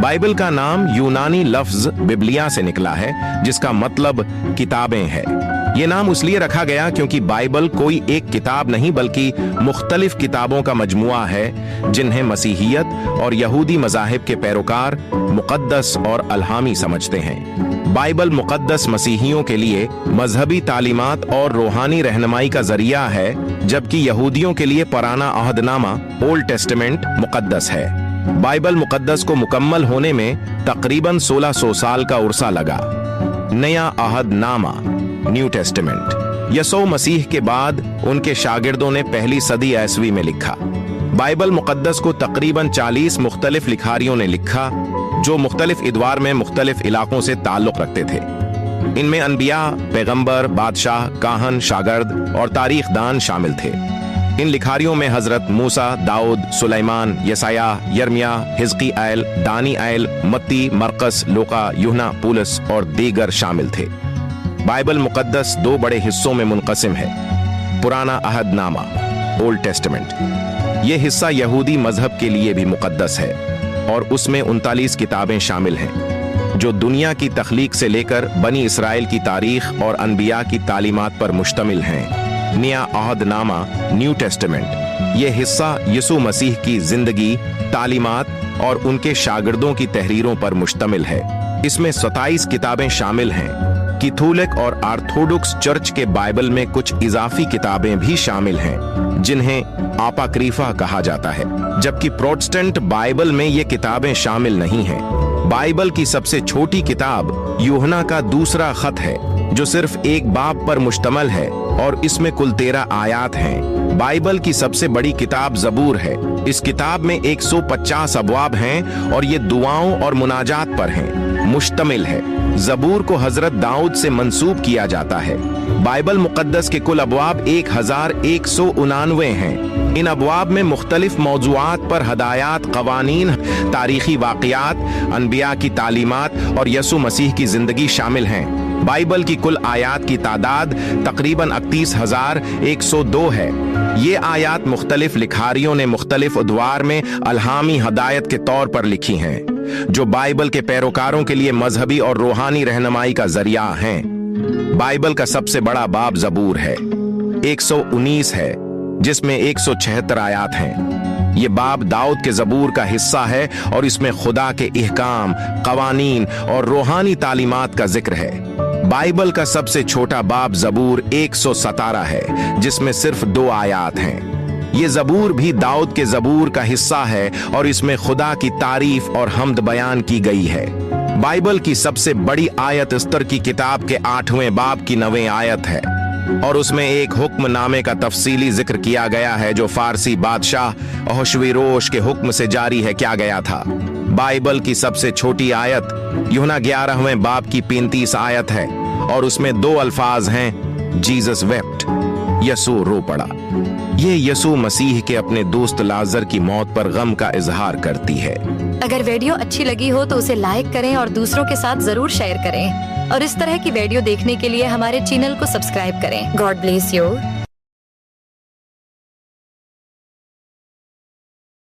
Bible का नाम यूनानी लफ्ज बिब्लिया से निकला है, जिसका मतलब किताबें है। ये नाम इसलिए रखा गया क्योंकि बाइबल कोई एक किताब नहीं बल्कि मुख्तलिफ किताबों का मजमुआ है, जिन्हें मसीहियत और यहूदी मज़ाहिब के पैरोकार मुक़द्दस और अल्हामी समझते हैं। बाइबल मुक़द्दस मसीहियों के लिए मजहबी तालीमात और रूहानी रहनुमाई का जरिया है, जबकि यहूदियों के लिए पुराना अहदनामा ओल्ड टेस्टामेंट मुक़द्दस है। बाइबल मुक़द्दस को मुकम्मल होने में तकरीबन 1600 साल का उर्सा लगा। नया अहदनामा न्यू टेस्टामेंट यसू मसीह के बाद उनके शागिर्दों ने पहली सदी ईस्वी में लिखा। बाइबल मुक़द्दस को तकरीबन 40 मुख्तलिफ लिखारियों ने लिखा, जो मुख्तलिफ इदवार में मुख्तलिफ इलाकों से ताल्लुक़ रखते थे। इनमें अनबिया, पैगंबर, बादशाह, काहन, शागिर्द और तारीख दान शामिल थे। इन लिखारियों में हजरत मूसा, दाऊद, सुलेमान, यसाया, यर्मिया, हिजकियेल, दानिएल, मत्ती, मरकस, लूका, यूहन्ना, पौलुस और दीगर शामिल थे। बाइबल मुक़द्दस 2 बड़े हिस्सों में मुनक़सिम है। पुराना अहदनामा ओल्ड टेस्टामेंट ये हिस्सा यहूदी मजहब के लिए भी मुक़द्दस है और उसमें 39 किताबें शामिल हैं, जो दुनिया की तख्लीक से लेकर बनी इसराइल की तारीख और अनबिया की तालीमात पर मुश्तमिल हैं। नया अहदनामा न्यू टेस्टामेंट ये हिस्सा यसू मसीह की जिंदगी, तालीमात और उनके शागिर्दों की तहरीरों पर मुश्तमिल है। इसमें 27 किताबें शामिल हैं। कैथोलिक और ऑर्थोडॉक्स चर्च के बाइबल में कुछ इजाफी किताबें भी शामिल हैं, जिन्हें अपोक्रिफा कहा जाता है, जबकि प्रोटेस्टेंट बाइबल में ये किताबें शामिल नहीं हैं। बाइबल की सबसे छोटी किताब यूहन्ना का दूसरा खत है, जो सिर्फ एक बाब पर मुश्तमल है और इसमें कुल 13 आयात हैं। बाइबल की सबसे बड़ी किताब ज़बूर है। इस किताब में 150 अबवाब हैं और ये दुआओं और मुनाजात पर हैं मुश्तमिल है। ज़बूर को हजरत दाऊद से मंसूब किया जाता है। बाइबल मुक़द्दस के कुल अबवाब 1199 हैं। इन अबवाब में मुख्तलिफ मौज़ूआत पर हदायत, कवानीन, तारीखी वाक़ियात, अनबिया की तालीमात और यसू मसीह की ज़िंदगी शामिल हैं। बाइबल की कुल आयात की तादाद तकरीबन 31,102 है। ये आयात मुख्तलिफ लिखारियों ने मुख्तलिफ उद्वार में अल्हामी हदायत के तौर पर लिखी हैं, जो बाइबल के पैरोकारों के लिए मजहबी और रूहानी रहनुमाई का जरिया हैं। बाइबल का सबसे बड़ा बाब ज़बूर है, 119 है, जिसमें 176 आयात हैं। ये बाब दाऊद के ज़बूर का हिस्सा है और इसमें खुदा के इहकाम, कवानीन और रूहानी तालीमात का जिक्र है। बाइबल का सबसे छोटा बाब ज़बूर 117 है, जिसमें सिर्फ 2 आयात हैं। ये ज़बूर भी दाऊद के ज़बूर का हिस्सा है और इसमें खुदा की तारीफ और हम्द बयान की गई है। बाइबल की सबसे बड़ी आयत इस्तर की किताब के 8वें बाब की 9वीं आयत है और उसमें एक हुक्मनामे का तफसीली जिक्र किया गया है, जो फारसी बादशाह अहश्वेरोश के हुक्म से जारी है किया गया था। बाइबल की सबसे छोटी आयत यूहन्ना 11वें बाब की 35 आयत है और उसमें 2 अल्फाज हैं, जीसस वेप्ट, यसू रो पड़ा। ये यसू मसीह के अपने दोस्त लाजर की मौत पर गम का इजहार करती है। अगर वीडियो अच्छी लगी हो तो उसे लाइक करें और दूसरों के साथ जरूर शेयर करें और इस तरह की वीडियो देखने के लिए हमारे चैनल को सब्सक्राइब करें। God bless you.